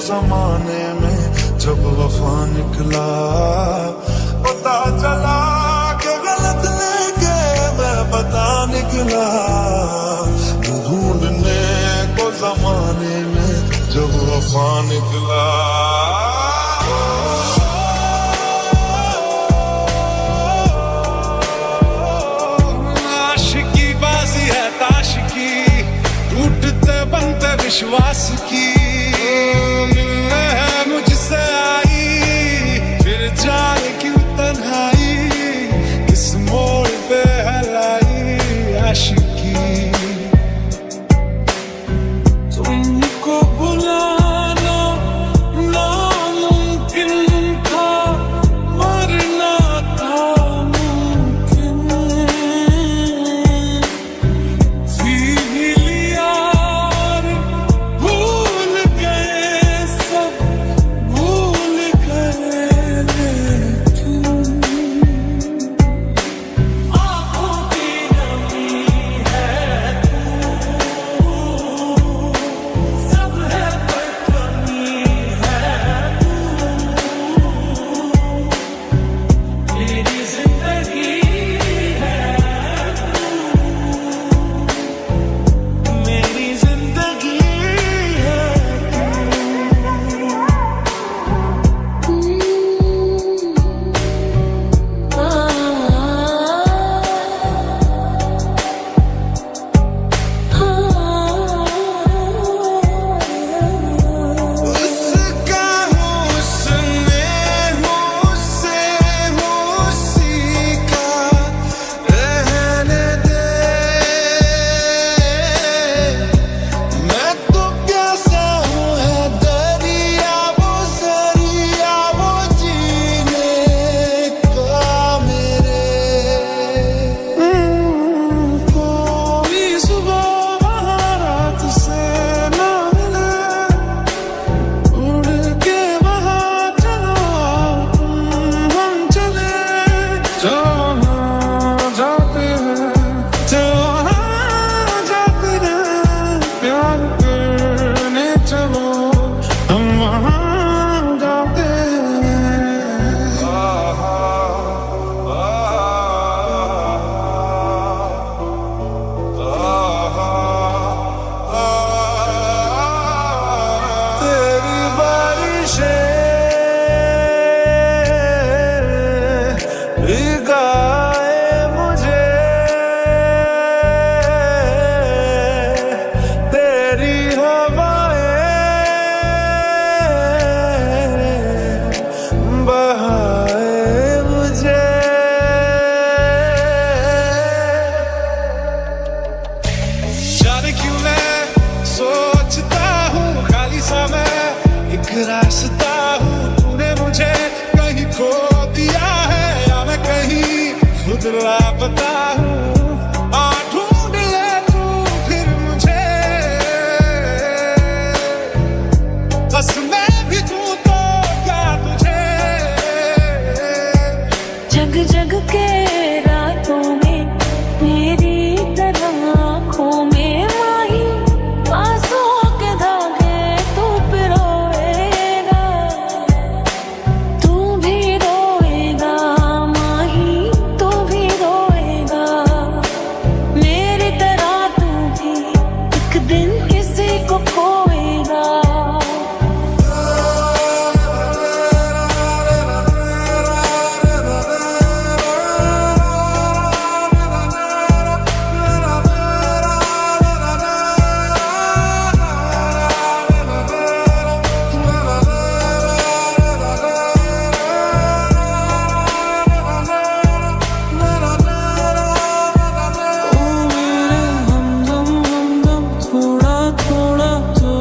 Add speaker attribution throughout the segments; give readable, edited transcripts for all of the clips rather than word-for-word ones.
Speaker 1: जमाने में जब वफा निकला, पता चला कि गलत लेके मैं पता निकला। ढूंढने को जमाने में जब वफा निकला।
Speaker 2: आशिकी बाजी है ताश की, टूटते बनते विश्वास की। मिलने है मुझसे आई, फिर जाने क्यों तन्हाई, किस मोड़ पे है लाई आशिकी। तुमको बुलाना नामुमकिन था, मरना था मुमकिन। जी भी लिया और भूल गए, सब भूल गए, लेकिन आँखों की नमी है तू, सब है पर कमी है तू, मेरी जिंदगी है तू, मेरी जिंदगी है उसका हुस्न उससे उसी का रहने दे। मैं तो प्यासा हूँ है दरिया वो जीने का मेरे। कोई सुबह वहाँ रात से ना मिले, उड़ के वहाँ चलो हम चले। जहाँ जाते हैं प्यार करने चलो, हम वहाँ जाते हैं। तेरी बारिशें भिगाए मुझे, तेरी हवाएं बहाए मुझे। जाने क्यों मैं सोचता हूँ खाली सा मैं एक रास्ता हूँ। तूने मुझे कहीं खो दिया है या मैं कहीं खुद लापता हूँ। ढूंढ ले तू फिर मुझे, बस मैं भी दूँ तो क्या तुझे।
Speaker 3: जग जग के रातों में मेरी तरह आँखों में माही, आंसुओं के धागे तू पिरोएगा, तू भी रोएगा माही, तू भी रोएगा। मेरी तरह तू भी एक दिन किसी को खोएगा।
Speaker 2: ओ मेरे हमदम हमदम, थोड़ा थोड़ा तो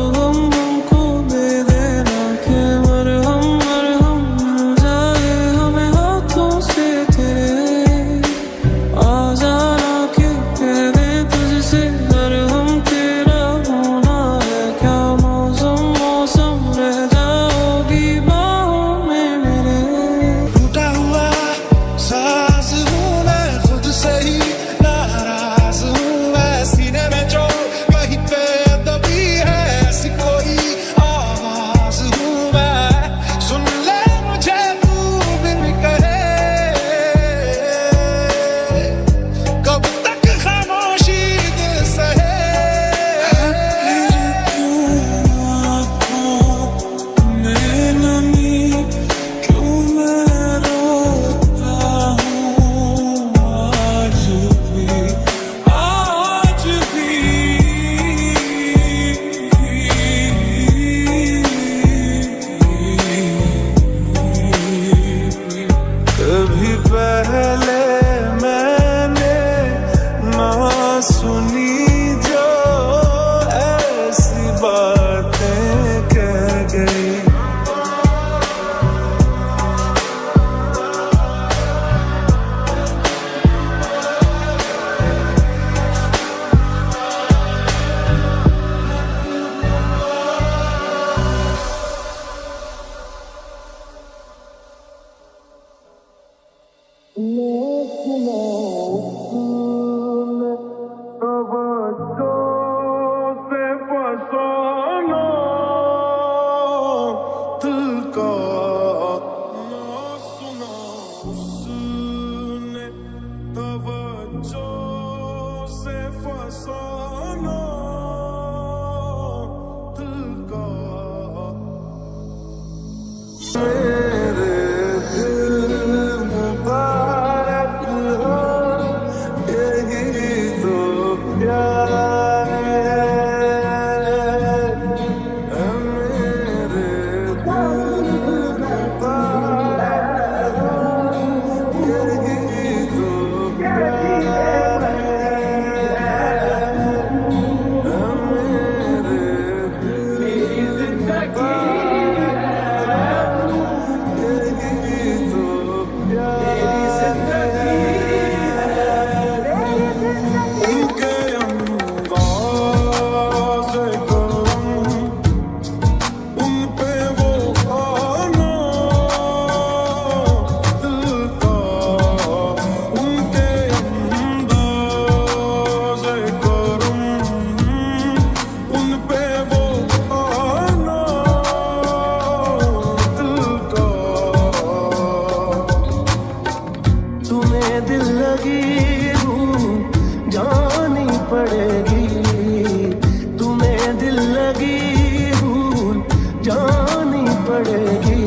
Speaker 4: तुम्हें दिल लगी भूल जानी पड़ेगी,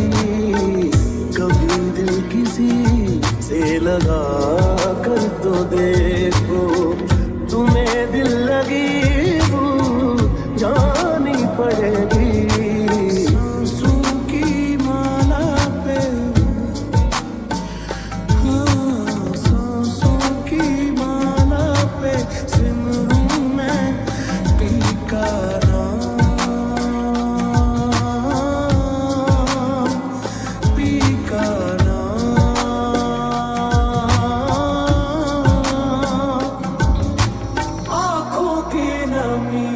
Speaker 4: कभी दिल किसी से लगा कर तो देखो, तुम्हें दिल लगी भूल जानी पड़ेगी। सांसों की माला पे, हाँ, सांसों की माला पे सिमरूं मैं पी का नाम, पी का नाम। आँखों की नमी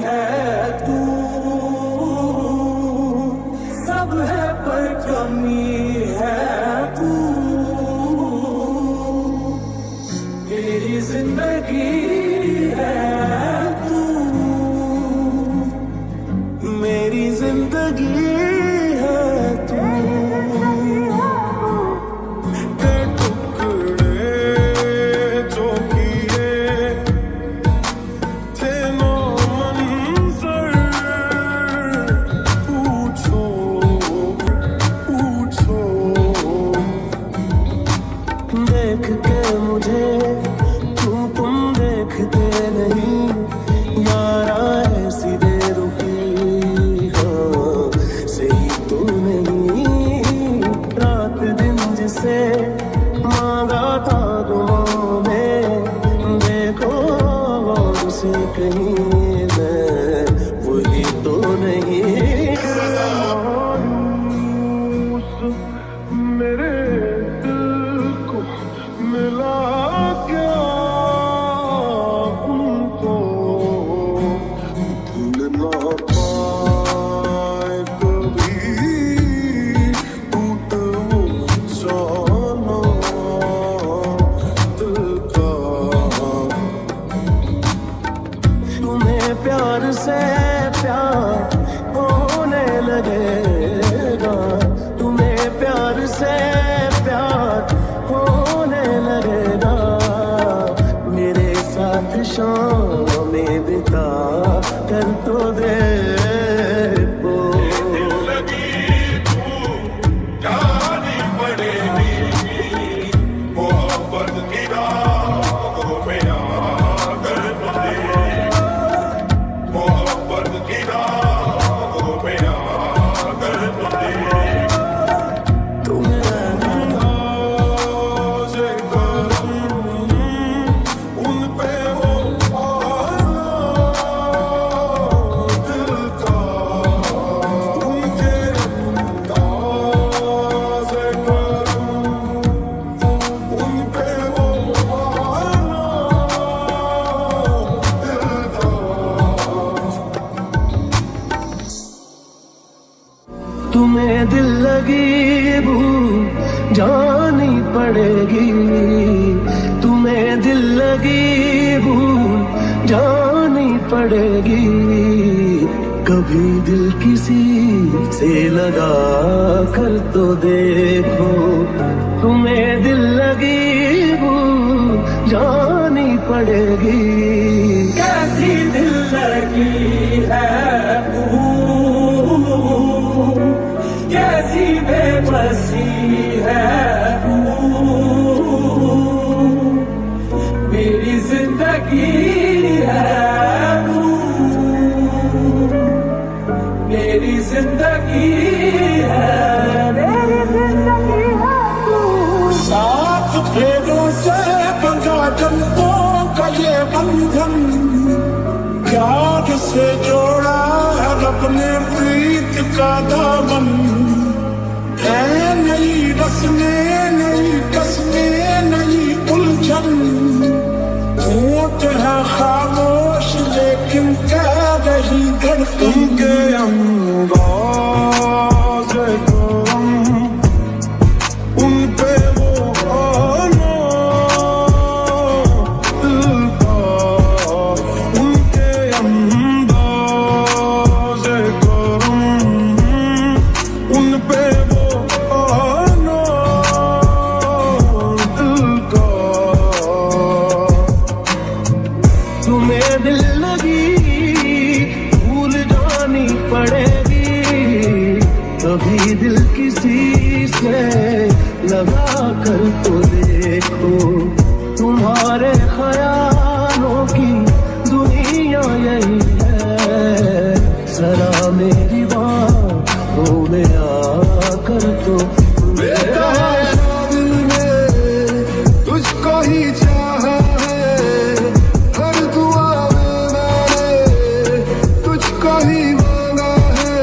Speaker 4: है तू, सब है पर कमी है तू, मेरी जिंदगी है तू, मेरी जिंदगी है तू। के टुकड़े जो किए थे नो मंजर, पूछो पूछो, देख के मुझे तुम देखते नहीं, यारा ऐसी बेरुखी हाँ सही तो नहीं, रात दिन जिसे मांगा था दुआओं में, देखो और उसे कहीं मैं वही तो नहीं। मेरे दिल को मिला क्या उनको, भूल ना पाए कभी टूट वो जाना दिल का। तुम्हें प्यार से प्यार होने लगेगा, तुम्हें प्यार से प्यार होने लगेगा, मेरे साथ शाम में बिता कर तो देखो।
Speaker 1: जानी पड़ेगी मोहब्बत की राहों में आकर तुझे, मोहब्बत की राहों में आकर तुझे।
Speaker 4: तुम्हें
Speaker 1: से करम उन पे वो आना दिल का, उनके अंदाज़ करम उन पे वो आना दिल का।
Speaker 4: तुम्हें दिल लगी भूल जानी पड़ेगी, तुम्हें दिल लगी भूल जानी पड़ेगी, कभी दिल किसी से लगा कर तो देखो, तुम्हें दिल लगी भूल जानी पड़ेगी। कैसी दिल लगी है भूल, कैसी बेबसी है भूल, मेरी जिंदगी है भूल, मेरी जिंदगी है, मेरी जिंदगी है भूल।
Speaker 2: साथ फेरों से बंधा जन्मों का ये बंधन, प्यार से जोड़ा है रब ने प्रीत का दामन, है नई रस्में नई कस्में नई उलझन, होठ है खामोश लेकिन कह रही धड़कन।
Speaker 1: उनके अंदाज़ करम उन पे वो आना दिल का, उनके अंदाज़ करम उन पे वो आना दिल का।
Speaker 4: तुम्हें दिल लगी
Speaker 1: नहीं मांगा है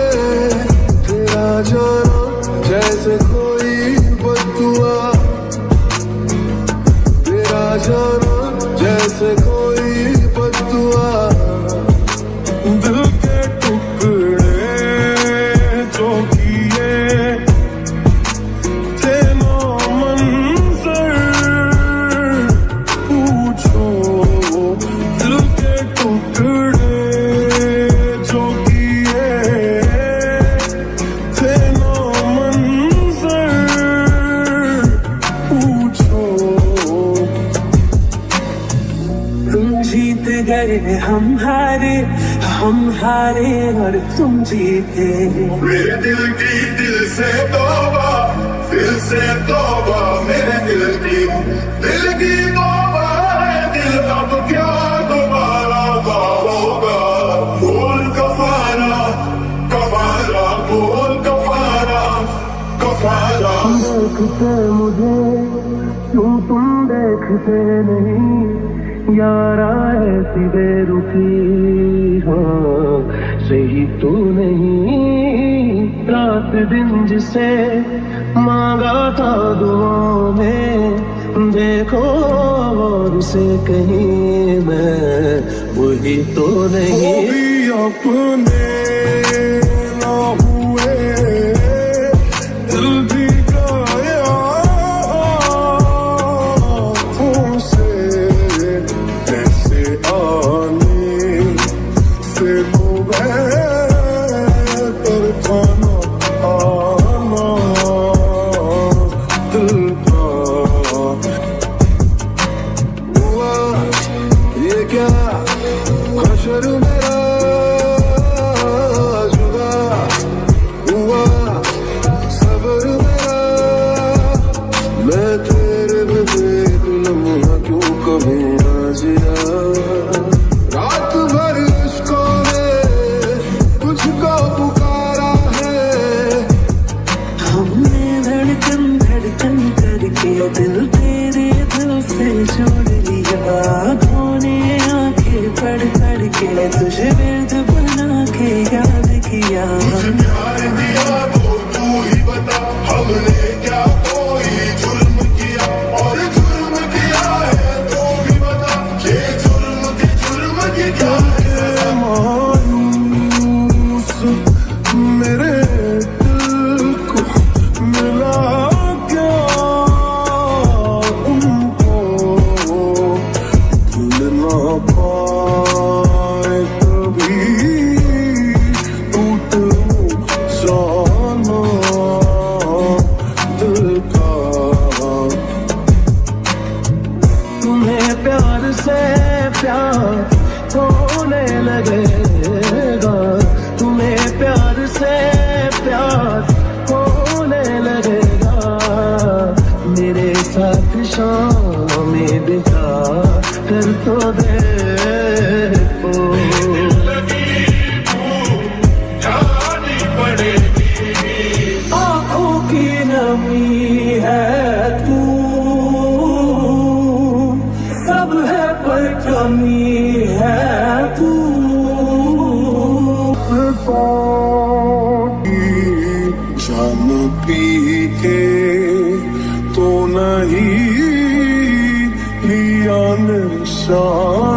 Speaker 1: तेरा जाना, जैसे कोई बददुआ, तेरा जाना जैसे कोई बददुआ। दिल के टुकड़े जो किए थे ना मंजर, पूछो दिल के टुकड़े जो किए थे ना मंजर, पूछो।
Speaker 4: तुम जीत गए हम हारे और तुम जीते।
Speaker 1: मेरे दिल की दिल से तौबा, दिल से तौबा, मेरे दिल की तौबा है। दिल अब क्या दोबारा होगा, बोल कफारा कफारा, बोल कफारा कफारा।
Speaker 4: देखते मुझे क्यों तुम देखते नहीं, यारा ऐसी बेरुखी हो सही तू नहीं। रात दिन जिसे मांगा था दुआओं में, देखो और से कहीं मैं वही तो नहीं।
Speaker 1: अपने ना हुए दिल भी गया से, कैसे आने से तो बेहतर खाना आना दिल का। हुआ ये क्या हशर मेरा जुदा हुआ, सबर मेरा मैं तेरे बिना एक लम्हा क्यों कभी ना जिया। रात भर इश्कों ने तुझको पुकारा है,
Speaker 4: हमने धड़कन धड़कन करके दिल तेरे दिल से जोड़ लिया। आँखों ने आंखें पढ़ पढ़ के तुझे व्यर्थ बना के याद किया।
Speaker 1: प्यार दिया तो तू ही बता, हमने क्या कोई जुर्म किया, और जुर्म किया है तो भी बता, ये जुर्म की क्या है। मायूस मेरे दिल को मिला क्या उनको, भूल ना पाए कभी टूट जाना दिल का।
Speaker 4: तुम्हें प्यार से प्यार होने लगेगा, तुम्हें प्यार से प्यार होने लगेगा। मेरे साथ शाम में बिता कर तो देखो।
Speaker 1: जानी पड़ेगी
Speaker 4: आँखों की नमी है तू, सब है पर कमी है तू।
Speaker 1: जान पी के तो नहीं लिया निशान।